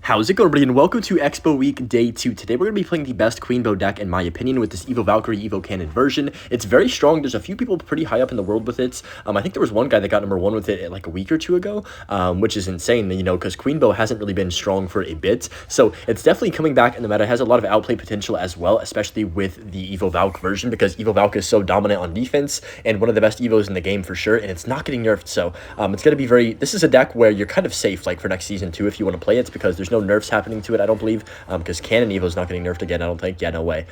How's it going, everybody, and welcome to Expo Week Day 2. Today we're going to be playing the best Queen Bow deck, in my opinion, with this Evo Valkyrie, Evo Cannon version. It's very strong. There's a few people pretty high up in the world with it. I think there was one guy that got #1 with it like a week or two ago, which is insane, you know, because Queen Bow hasn't really been strong for a bit. So it's definitely coming back in the meta. It has a lot of outplay potential as well, especially with the Evo Valk version, because Evo Valk is so dominant on defense and one of the best Evos in the game for sure, and it's not getting nerfed. So it's going to be this is a deck where you're kind of safe, like for next season too, if you want to play it, because there's no nerfs happening to it, I don't believe, because Cannon Evo's not getting nerfed again, I don't think. Yeah, no way.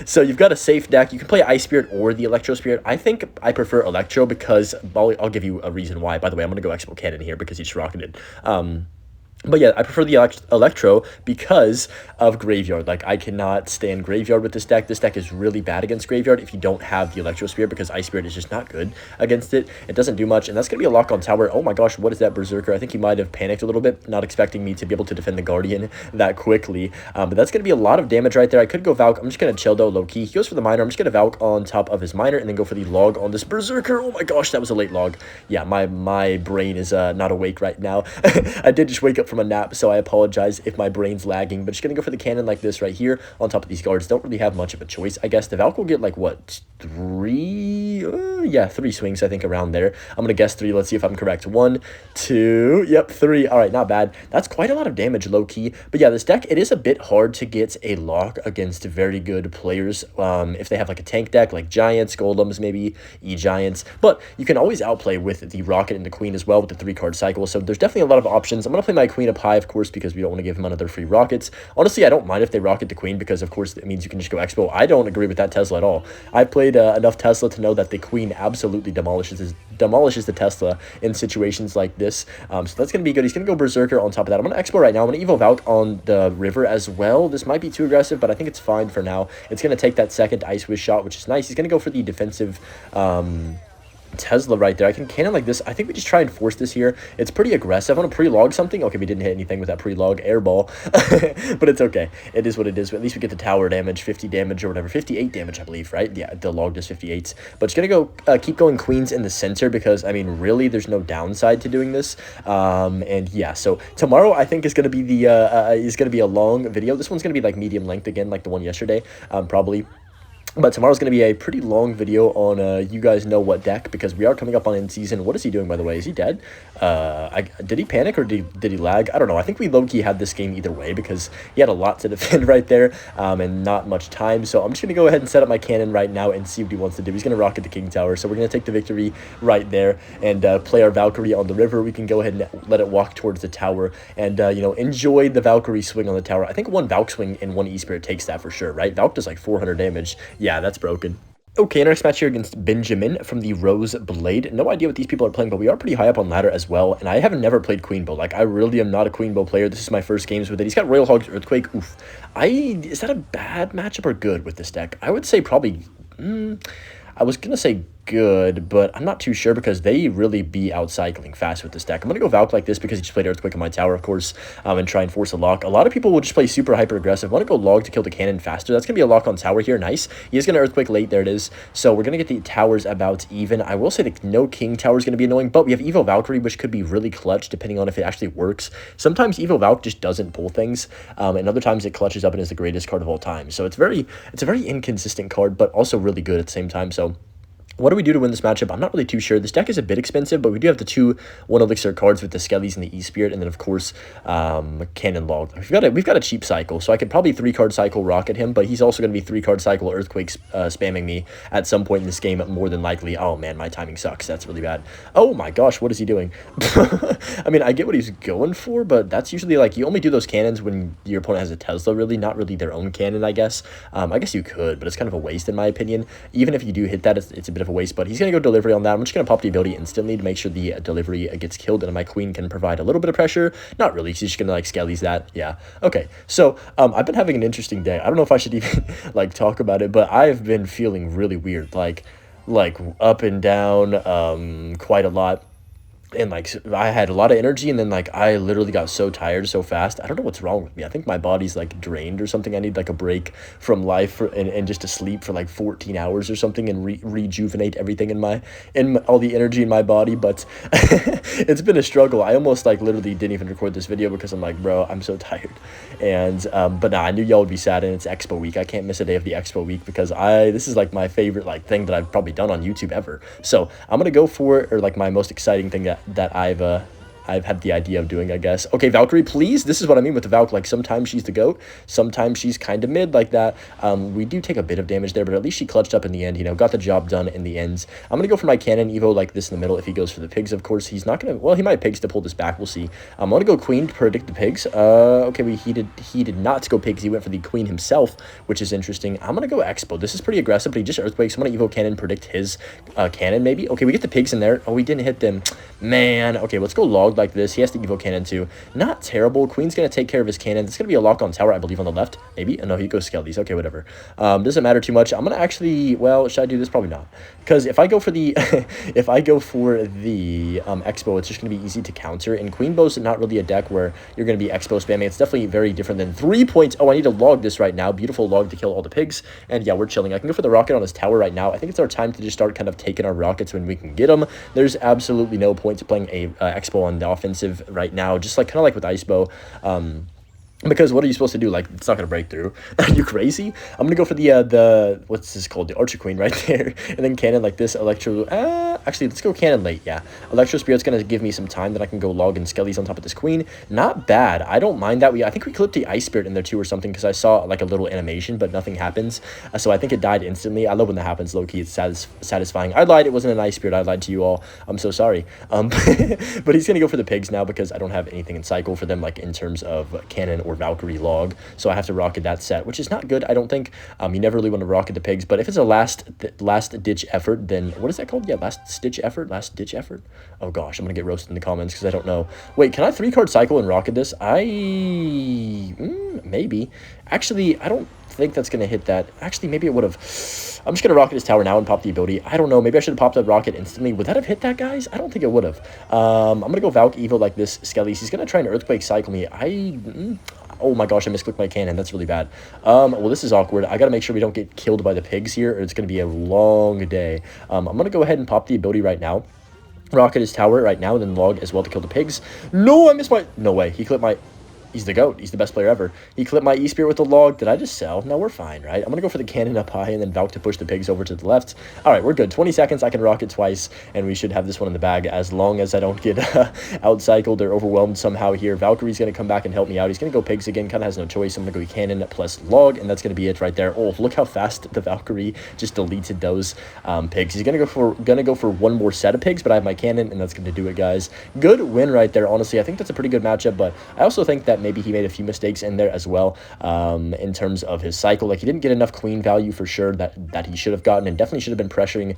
So you've got a safe deck. You can play Ice Spirit or the Electro Spirit. I think I prefer Electro because I'll give you a reason why. By the way, I'm going to go Xbow Cannon here because he just rocketed. But yeah, I prefer the Electro because of Graveyard. Like, I cannot stand Graveyard with this deck. This deck is really bad against Graveyard if you don't have the Electro Spirit, because Ice Spirit is just not good against it. It doesn't do much, and that's going to be a lock on tower. Oh my gosh, what is that Berserker? I think he might have panicked a little bit, not expecting me to be able to defend the Guardian that quickly. But that's going to be a lot of damage right there. I could go Valk. I'm just going to chill, though, low-key. He goes for the Miner. I'm just going to Valk on top of his Miner and then go for the log on this Berserker. Oh my gosh, that was a late log. Yeah, my brain is not awake right now. I did just wake up from a nap, so I apologize if my brain's lagging, but just gonna go for the cannon like this right here on top of these guards. Don't really have much of a choice, I guess. The Valk will get like what, three swings, I think, around there. I'm gonna guess 3. Let's see if I'm correct. 1, 2, yep, 3. All right, not bad. That's quite a lot of damage, low-key. But yeah, this deck, it is a bit hard to get a lock against very good players, if they have like a tank deck like Giants, Golems, maybe E-Giants. But you can always outplay with the Rocket and the Queen as well with the 3-card cycle, so there's definitely a lot of options. I'm gonna play my Queen up high, of course, because we don't want to give him another free rockets. Honestly, I don't mind if they rocket the Queen, because of course it means you can just go Xbow. I don't agree with that Tesla at all. I've played enough Tesla to know that the Queen absolutely demolishes the Tesla in situations like this. So that's going to be good. He's going to go Berserker on top of that. I'm going to Xbow right now. I'm going to Evo Valk on the river as well. This might be too aggressive, but I think it's fine for now. It's going to take that second Ice Wish shot, which is nice. He's going to go for the defensive Tesla right there. I can cannon like this. I think we just try and force this here. It's pretty aggressive. I want to pre-log something. Okay, we didn't hit anything with that pre-log airball, but it's okay. It is what it is. But at least we get the tower damage, 50 damage or whatever. 58 damage, I believe, right? Yeah, the log does 58. But it's going to go keep going queens in the center, because, I mean, really, there's no downside to doing this. And yeah, so tomorrow I think is going to be a long video. This one's going to be like medium length again, like the one yesterday, probably. But tomorrow's going to be a pretty long video on you guys know what deck, because we are coming up on end season. What is he doing, by the way? Is he dead? Did he panic or did he lag? I don't know. I think we low-key had this game either way, because he had a lot to defend right there, and not much time. So I'm just going to go ahead and set up my cannon right now and see what he wants to do. He's going to rocket the King Tower, so we're going to take the victory right there and play our Valkyrie on the river. We can go ahead and let it walk towards the tower and, you know, enjoy the Valkyrie swing on the tower. I think one Valk swing and one E-Spirit takes that for sure, right? Valk does like 400 damage. Yeah, that's broken. Okay, in our next match here against Benjamin from the Rose Blade. No idea what these people are playing, but we are pretty high up on ladder as well. And I have never played Queen Bow. Like, I really am not a Queen Bow player. This is my first games with it. He's got Royal Hogs, Earthquake. Oof. Is that a bad matchup or good with this deck? I would say probably... I was going to say good, but I'm not too sure, because they really be outcycling fast with this deck. I'm going to go Valk like this because he just played Earthquake on my tower, of course, and try and force a lock. A lot of people will just play super hyper aggressive. I want to go log to kill the cannon faster. That's going to be a lock on tower here. Nice. He is going to Earthquake late. There it is. So we're going to get the towers about even. I will say the no King tower is going to be annoying, but we have Evo Valkyrie, which could be really clutch depending on if it actually works. Sometimes Evo Valk just doesn't pull things, and other times it clutches up and is the greatest card of all time. So it's a very inconsistent card, but also really good at the same time. So what do we do to win this matchup? I'm not really too sure. This deck is a bit expensive, but we do have the 2 1 elixir cards with the Skellies and the E-Spirit, and then, of course, Cannon Log. We've got a cheap cycle, so I could probably 3-card cycle Rocket him, but he's also going to be 3-card cycle Earthquakes spamming me at some point in this game, more than likely. Oh, man, my timing sucks. That's really bad. Oh, my gosh, what is he doing? I mean, I get what he's going for, but that's usually, like, you only do those cannons when your opponent has a Tesla, really, not really their own cannon, I guess. I guess you could, but it's kind of a waste, in my opinion. Even if you do hit that, it's a bit of a waste, but he's going to go delivery on that. I'm just going to pop the ability instantly to make sure the delivery gets killed, and my Queen can provide a little bit of pressure. Not really. She's just going to, like, Skellies that. Yeah. Okay. So, I've been having an interesting day. I don't know if I should even, like, talk about it, but I've been feeling really weird. Like up and down, quite a lot. and like I had a lot of energy, and then like I literally got so tired so fast. I don't know what's wrong with me. I think my body's like drained or something. I need like a break from life and just to sleep for like 14 hours or something and rejuvenate everything all the energy in my body. But it's been a struggle. I almost like literally didn't even record this video because I'm like, bro, I'm so tired. And but nah, I knew y'all would be sad, and it's Expo week. I can't miss a day of the Expo week because this is like my favorite like thing that I've probably done on YouTube ever. So I'm gonna go for or like my most exciting thing that I've had the idea of doing, I guess. Okay, Valkyrie, please. This is what I mean with the Valk. Like, sometimes she's the GOAT. Sometimes she's kind of mid like that. We do take a bit of damage there, but at least she clutched up in the end, you know, got the job done in the end. I'm going to go for my cannon Evo like this in the middle. If he goes for the pigs, of course, he's not going to... Well, he might pigs to pull this back. We'll see. I'm going to go queen to predict the pigs. Okay, he did not go pigs. He went for the queen himself, which is interesting. I'm going to go Expo. This is pretty aggressive, but he just earthquakes. I'm going to Evo cannon predict his cannon, maybe. Okay, we get the pigs in there. Oh, we didn't hit them. Man. Okay, let's go log like this. He has to Evo cannon too. Not terrible. Queen's going to take care of his cannon. It's going to be a lock on tower, I believe, on the left. Maybe? Oh, no, he goes skellies. Okay, whatever. Doesn't matter too much. I'm going to actually... Well, should I do this? Probably not. Because if I go for the... if I go for the Expo, it's just going to be easy to counter. And Queen Bow's not really a deck where you're going to be Expo spamming. It's definitely very different than 3 points. Oh, I need to log this right now. Beautiful log to kill all the pigs. And yeah, we're chilling. I can go for the rocket on his tower right now. I think it's our time to just start kind of taking our rockets when we can get them. There's absolutely no point to playing a Expo on the offensive right now. Just like kind of like with Icebow. Because what are you supposed to do? Like, it's not going to break through. Are you crazy? I'm going to go for the what's this called? The Archer Queen right there. And then cannon like this. Electro... actually, let's go cannon late, yeah. Electro Spirit's going to give me some time that I can go log and skellies on top of this queen. Not bad. I don't mind that. I think we clipped the Ice Spirit in there too or something because I saw like a little animation, but nothing happens. So I think it died instantly. I love when that happens, low-key. It's satisfying. I lied. It wasn't an Ice Spirit. I lied to you all. I'm so sorry. But he's going to go for the pigs now because I don't have anything in cycle for them, like in terms of cannon or Valkyrie log, so I have to rocket that set, which is not good. I don't think you never really want to rocket the pigs, but if it's a last ditch effort, then what is that called? Yeah, last ditch effort. Oh gosh, I'm gonna get roasted in the comments because I don't know. Wait, can I 3-card cycle and rocket this? Maybe. Actually, I don't think that's gonna hit that. Actually, maybe it would have. I'm just gonna rocket his tower now and pop the ability. I don't know. Maybe I should have popped that rocket instantly. Would that have hit that, guys? I don't think it would have. I'm gonna go Valk Evo like this. Skellies. He's gonna try and earthquake cycle me. Oh my gosh, I misclicked my cannon. That's really bad. Well, this is awkward. I gotta make sure we don't get killed by the pigs here, or it's gonna be a long day. I'm gonna go ahead and pop the ability right now. Rocket his tower right now, and then log as well to kill the pigs. No, I missed my... No way. He clipped my... He's the GOAT. He's the best player ever. He clipped my E-Spirit with the log. Did I just sell? No, we're fine, right? I'm going to go for the cannon up high and then Valk to push the pigs over to the left. All right, we're good. 20 seconds. I can rocket twice, and we should have this one in the bag as long as I don't get outcycled or overwhelmed somehow here. Valkyrie's going to come back and help me out. He's going to go pigs again. Kind of has no choice. I'm going to go cannon plus log, and that's going to be it right there. Oh, look how fast the Valkyrie just deleted those pigs. He's going to go for one more set of pigs, but I have my cannon, and that's going to do it, guys. Good win right there, honestly. I think that's a pretty good matchup, but I also think that maybe he made a few mistakes in there as well in terms of his cycle. Like, he didn't get enough queen value for sure that he should have gotten, and definitely should have been pressuring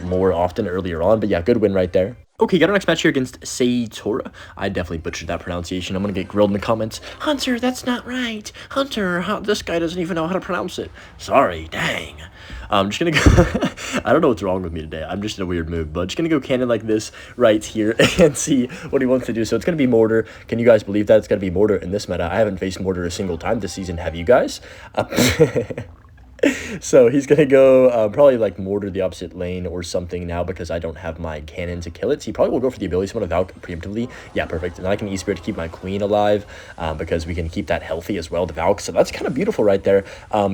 more often earlier on. But yeah, good win right there. Okay, got our next match here against Seitora. I definitely butchered that pronunciation. I'm going to get grilled in the comments. Hunter, that's not right. Hunter, this guy doesn't even know how to pronounce it. Sorry, dang. I'm just going to go... I don't know what's wrong with me today. I'm just in a weird mood, but just going to go cannon like this right here and see what he wants to do. So it's going to be Mortar. Can you guys believe that? It's going to be Mortar in this meta. I haven't faced Mortar a single time this season. Have you guys? So he's going to go probably like Mortar the opposite lane or something now because I don't have my cannon to kill it. So he probably will go for the ability. So I'm going to Valk preemptively. Yeah, perfect. And I can E-Spirit to keep my queen alive because we can keep that healthy as well, the Valk. So that's kind of beautiful right there.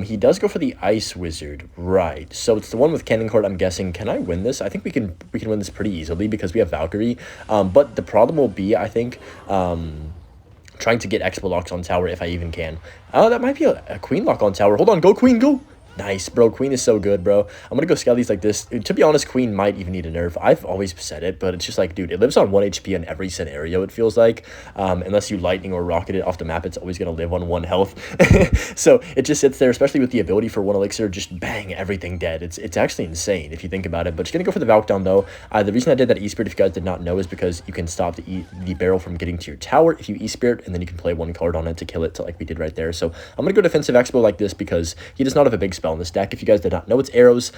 He does go for the Ice Wizard. Right. So it's the one with cannon court, I'm guessing. Can I win this? I think we can win this pretty easily because we have Valkyrie. But the problem will be, I think... trying to get Expo locks on tower if I even can. That might be a queen lock on tower. Hold on, go queen, go! Nice, bro. Queen is so good, bro. I'm going to go skellies like this. To be honest, Queen might even need a nerf. I've always said it, but it's just like, dude, it lives on 1 HP in every scenario, it feels like. Unless you lightning or rocket it off the map, it's always going to live on 1 health. So it just sits there, especially with the ability for 1 elixir, just bang, everything dead. It's actually insane if you think about it. But just going to go for the Valk down, though. The reason I did that E-Spirit, if you guys did not know, is because you can stop the barrel from getting to your tower if you E-Spirit, and then you can play 1 card on it to kill it, like we did right there. So I'm going to go defensive Expo like this because he does not have a big spell spell in this deck. If you guys did not know, it's arrows.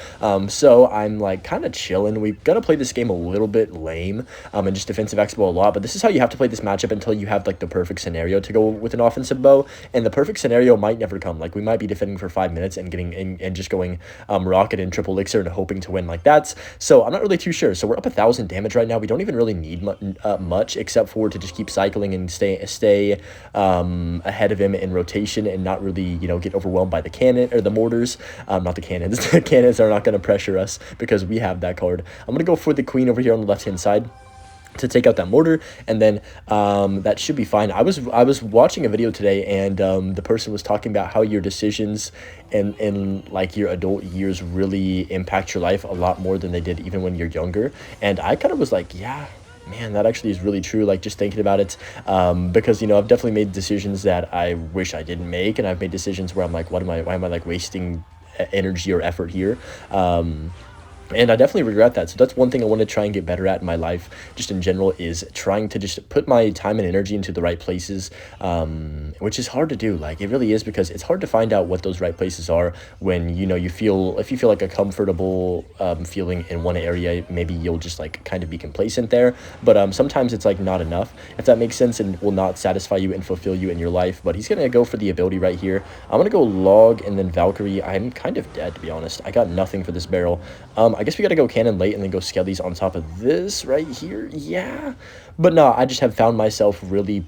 So I'm like kind of chilling. We've got to play this game a little bit lame, and just defensive Xbow a lot, but this is how you have to play this matchup until you have like the perfect scenario to go with an offensive bow, and the perfect scenario might never come. Like, we might be defending for 5 minutes and getting in and just going rocket and triple elixir and hoping to win like that. So I'm not really too sure. So we're up 1,000 damage right now. We don't even really need much except for to just keep cycling and stay ahead of him in rotation and not really, you know, get overwhelmed by the cannon or the mortars. Not the cannons. The cannons are not going to pressure us because we have that card. I'm going to go for the queen over here on the left hand side to take out that mortar, and then that should be fine. I was watching a video today, and the person was talking about how your decisions in like your adult years really impact your life a lot more than they did even when you're younger. And I kind of was like, yeah, man, that actually is really true. Like, just thinking about it, because, you know, I've definitely made decisions that I wish I didn't make, and I've made decisions where I'm like, why am I like wasting energy or effort here? And I definitely regret that. So that's one thing I want to try and get better at in my life, just in general, is trying to just put my time and energy into the right places, which is hard to do. Like, it really is, because it's hard to find out what those right places are when, you know, if you feel like a comfortable feeling in one area, maybe you'll just like kind of be complacent there. But sometimes it's like not enough, if that makes sense, and will not satisfy you and fulfill you in your life. But he's going to go for the ability right here. I'm going to go log and then Valkyrie. I'm kind of dead, to be honest. I got nothing for this barrel. I guess we got to go cannon late and then go skellies on top of this right here. Yeah. But no, I just have found myself really,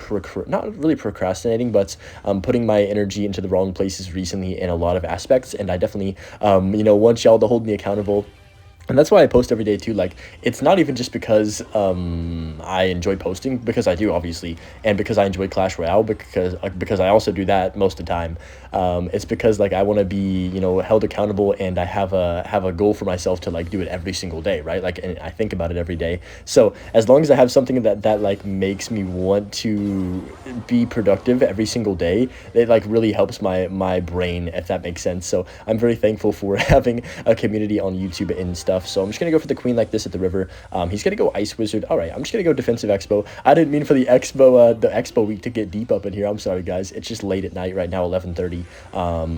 not really procrastinating, but putting my energy into the wrong places recently in a lot of aspects. And I definitely, you know, want y'all to hold me accountable. And that's why I post every day too. Like, it's not even just because I enjoy posting, because I do, obviously, and because I enjoy Clash Royale, because I also do that most of the time. It's because, like, I want to be, you know, held accountable, and I have a goal for myself to like do it every single day, right? Like, and I think about it every day. So as long as I have something that like makes me want to be productive every single day, it like really helps my brain, if that makes sense. So I'm very thankful for having a community on YouTube and stuff. So I'm just going to go for the queen like this at the river. He's going to go Ice Wizard. All right, I'm just going to go defensive Xbow. I didn't mean for the Xbow week to get deep up in here. I'm sorry, guys. It's just late at night right now, 11:30,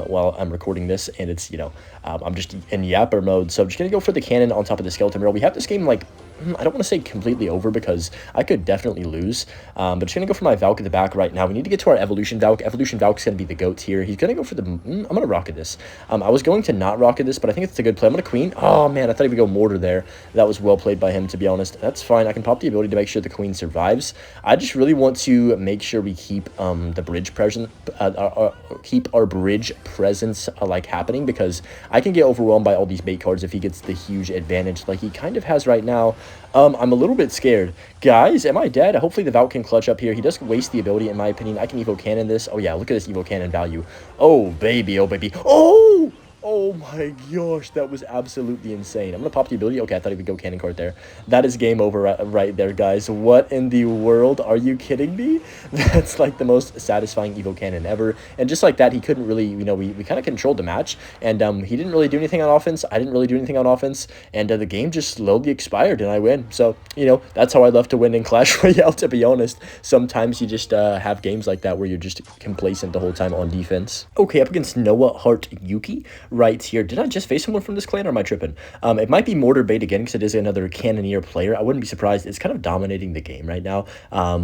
while I'm recording this, and it's, you know, I'm just in yapper mode. So I'm just going to go for the cannon on top of the skeleton barrel. We have this game, like, I don't want to say completely over, because I could definitely lose, but just going to go for my Valk at the back right now. We need to get to our Evolution Valk. Evolution Valk's going to be the GOAT here. He's going to go for the... I'm going to rocket this. I was going to not rocket this, but I think it's a good play. I'm going to Queen. Oh, man, I thought he would go Mortar there. That was well played by him, to be honest. That's fine. I can pop the ability to make sure the Queen survives. I just really want to make sure we keep the bridge present, keep our bridge presence like happening, because I can get overwhelmed by all these bait cards if he gets the huge advantage like he kind of has right now. I'm a little bit scared. Guys, am I dead? Hopefully the Valk can clutch up here. He does waste the ability, in my opinion. I can Evo Cannon this. Oh, yeah, look at this Evo Cannon value. Oh, baby. Oh, baby. Oh! Oh my gosh, that was absolutely insane. I'm going to pop the ability. Okay, I thought he would go cannon card there. That is game over right there, guys. What in the world? Are you kidding me? That's like the most satisfying Evo cannon ever. And just like that, he couldn't really, you know, we kind of controlled the match. And he didn't really do anything on offense. I didn't really do anything on offense. And the game just slowly expired and I win. So, you know, that's how I love to win in Clash Royale, to be honest. Sometimes you just have games like that where you're just complacent the whole time on defense. Okay, up against Noah Hart Yuki right here. Did I just face someone from this clan, or am I tripping? It might be Mortar bait again, because it is another Cannoneer player. I wouldn't be surprised. It's kind of dominating the game right now,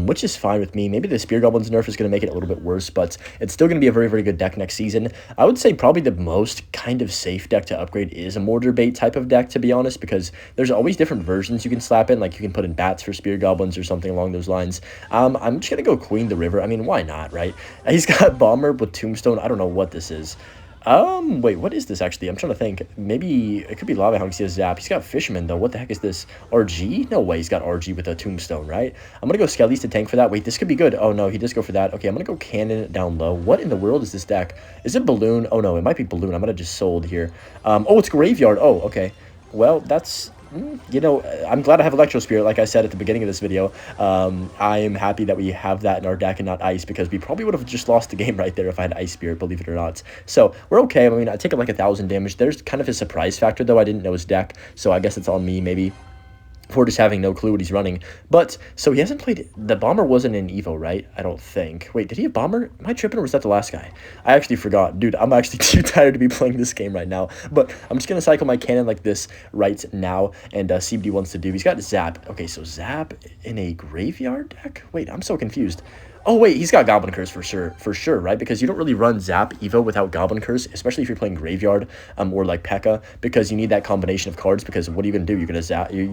which is fine with me. Maybe the Spear Goblin's nerf is going to make it a little bit worse, but it's still going to be a very, very good deck next season. I would say probably the most kind of safe deck to upgrade is a Mortar bait type of deck, to be honest, because there's always different versions you can slap in. Like, you can put in bats for Spear Goblins or something along those lines. I'm just going to go Queen the River. I mean, why not, right? He's got Bomber with Tombstone. I don't know what this is. Wait, what is this actually? I'm trying to think. Maybe it could be Lava Hogs. He has Zap. He's got Fisherman, though. What the heck is this? RG? No way he's got RG with a Tombstone, right? I'm going to go Skellies to tank for that. Wait, this could be good. Oh, no, he does go for that. Okay, I'm going to go Cannon down low. What in the world is this deck? Is it Balloon? Oh, no, it might be Balloon. I'm going to just sold here. Oh, it's Graveyard. Oh, okay. Well, that's... You know, I'm glad I have Electro Spirit, like I said at the beginning of this video. I am happy that we have that in our deck and not Ice, because we probably would have just lost the game right there if I had Ice Spirit, believe it or not. So, we're okay. I mean, I take up like 1,000 damage. There's kind of a surprise factor, though. I didn't know his deck, so I guess it's on me, maybe. for just having no clue what he's running. But, so he hasn't played, the Bomber wasn't in Evo, right? I don't think. Wait, did he have Bomber? Am I tripping or was that the last guy? I actually forgot. Dude, I'm actually too tired to be playing this game right now. But I'm just going to cycle my cannon like this right now and see what he wants to do. He's got Zap. Okay, so Zap in a graveyard deck? Wait, I'm so confused. Oh, wait, he's got Goblin Curse for sure, right? Because you don't really run Zap Evo without Goblin Curse, especially if you're playing Graveyard or like P.E.K.K.A, because you need that combination of cards, because what are you going to do? You're going to zap you're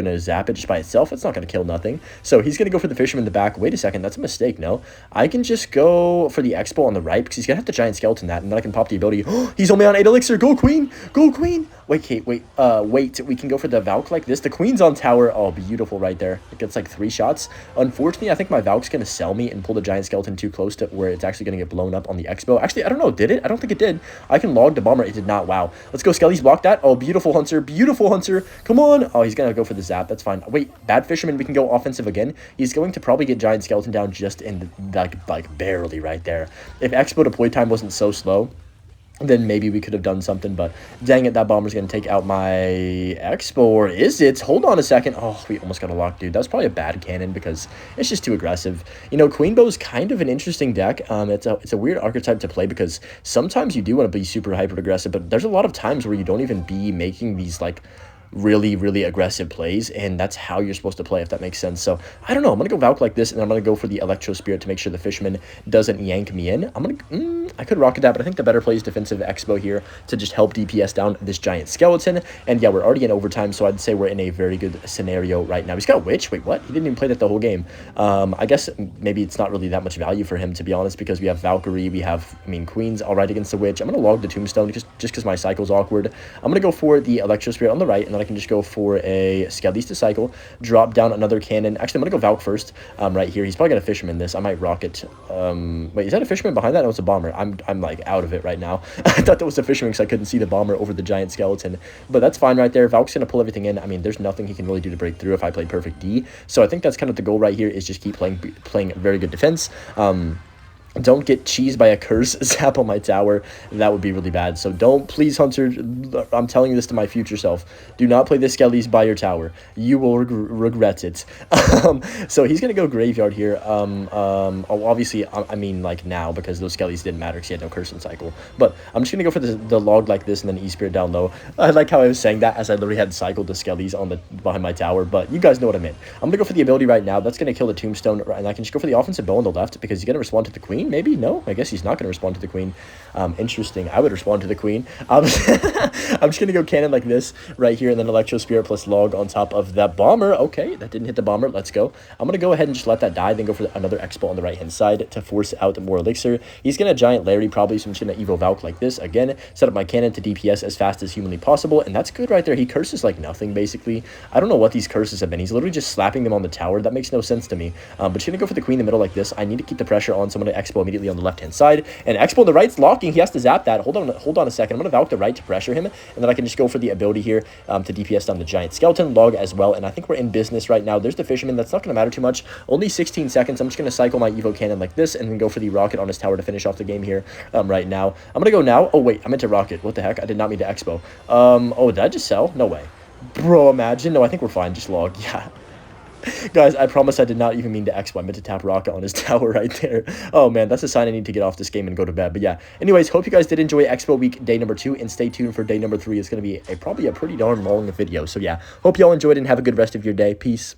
going to zap it just by itself? It's not going to kill nothing. So he's going to go for the Fisherman in the back. Wait a second, that's a mistake, no? I can just go for the Xbow on the right, because he's going to have the Giant Skeleton that, and then I can pop the ability. He's only on 8 Elixir! Go, Queen! Go, Queen! Wait, Kate, wait, we can go for the Valk like this. The Queen's on tower. Oh, beautiful right there. It gets like 3 shots. Unfortunately, I think my Valk's going to sell me and pull the Giant Skeleton too close to where it's actually going to get blown up on the Xbow. Actually, I don't know. Did it? I don't think it did. I can log the Bomber. It did not. Wow. Let's go, Skelly's blocked that. Oh, beautiful Hunter. Beautiful Hunter. Come on. Oh, he's going to go for the Zap. That's fine. Wait, bad Fisherman. We can go offensive again. He's going to probably get Giant Skeleton down just in the, like barely right there. If Xbow deploy time wasn't so slow, then maybe we could have done something, but dang it, that Bomber's going to take out my Xbow, or is it? Hold on a second. Oh, we almost got a lock, dude. That's probably a bad cannon because it's just too aggressive. You know, Queen Bow is kind of an interesting deck. It's a weird archetype to play because sometimes you do want to be super hyper aggressive, but there's a lot of times where you don't even be making these, like, really aggressive plays, and that's how you're supposed to play, if that makes sense. So I don't know, I'm gonna go Valk like this, and I'm gonna go for the Electro Spirit to make sure the Fisherman doesn't yank me in. I could rocket that, but I think the better play is defensive Xbow here to just help DPS down this Giant Skeleton. And yeah, we're already in overtime, so I'd say we're in a very good scenario right now. He's got Witch. Wait, what? He didn't even play that the whole game. I guess maybe it's not really that much value for him, to be honest, because we have Valkyrie, we have, Queen's all right against the Witch. I'm gonna log the Tombstone just because my cycle's awkward. I'm gonna go for the Electro Spirit on the right, and then I can just go for a Skellies to cycle, drop down another cannon. Actually, I'm gonna go Valk first, right here. He's probably gonna Fisherman this. I might rocket. Wait, is that a Fisherman behind that? No, it's a Bomber. I'm like out of it right now. I thought that was a Fisherman because I couldn't see the Bomber over the Giant Skeleton, but that's fine right there. Valk's gonna pull everything in. There's nothing he can really do to break through if I play perfect D. So I think that's kind of the goal right here, is just keep playing very good defense. Don't get cheesed by a curse zap on my tower. That would be really bad. So don't, please, Hunter, I'm telling you this to my future self. Do not play the Skellies by your tower. You will regret it. So he's going to go Graveyard here. Obviously, like now, because those Skellies didn't matter because he had no curse in cycle. But I'm just going to go for the log like this and then E-Spirit down low. I like how I was saying that as I literally had cycled the Skellies behind my tower. But you guys know what I meant. I'm going to go for the ability right now. That's going to kill the Tombstone. And I can just go for the offensive bow on the left because he's going to respond to the Queen. Maybe? No? I guess he's not going to respond to the Queen. Interesting. I would respond to the Queen. I'm just going to go cannon like this right here, and then Electro Spirit plus log on top of that Bomber. Okay, that didn't hit the Bomber. Let's go. I'm going to go ahead and just let that die, then go for another Xbow on the right-hand side to force out more Elixir. He's going to Giant Larry probably, so I'm just going to Evo Valk like this. Again, set up my cannon to DPS as fast as humanly possible, and that's good right there. He curses like nothing, basically. I don't know what these curses have been. He's literally just slapping them on the tower. That makes no sense to me. But just going to go for the Queen in the middle like this. I need to keep the pressure on, so I'm going to Xbow immediately on the left-hand side, and Xbow on the right's locking. He has to zap that. Hold on a second. I'm going to Valk the right to pressure him, and then I can just go for the ability here to DPS down the Giant Skeleton, log as well, and I think we're in business right now. There's the Fisherman. That's not going to matter too much. Only 16 seconds. I'm just going to cycle my Evo Cannon like this, and then go for the Rocket on his tower to finish off the game here right now. I'm going to go now. Oh, wait. I meant to Rocket. What the heck? I did not mean to Xbow. Oh, did I just sell? No way. Bro, imagine. No, I think we're fine. Just log. Yeah. Guys, I promise I did not even mean to Xbow. I meant to tap Rocket on his tower right there. Oh, man, that's a sign I need to get off this game and go to bed. But yeah, anyways, hope you guys did enjoy Xbow week day number 2, and stay tuned for day number 3. It's going to be probably a pretty darn long video. So yeah, hope y'all enjoyed and have a good rest of your day. Peace.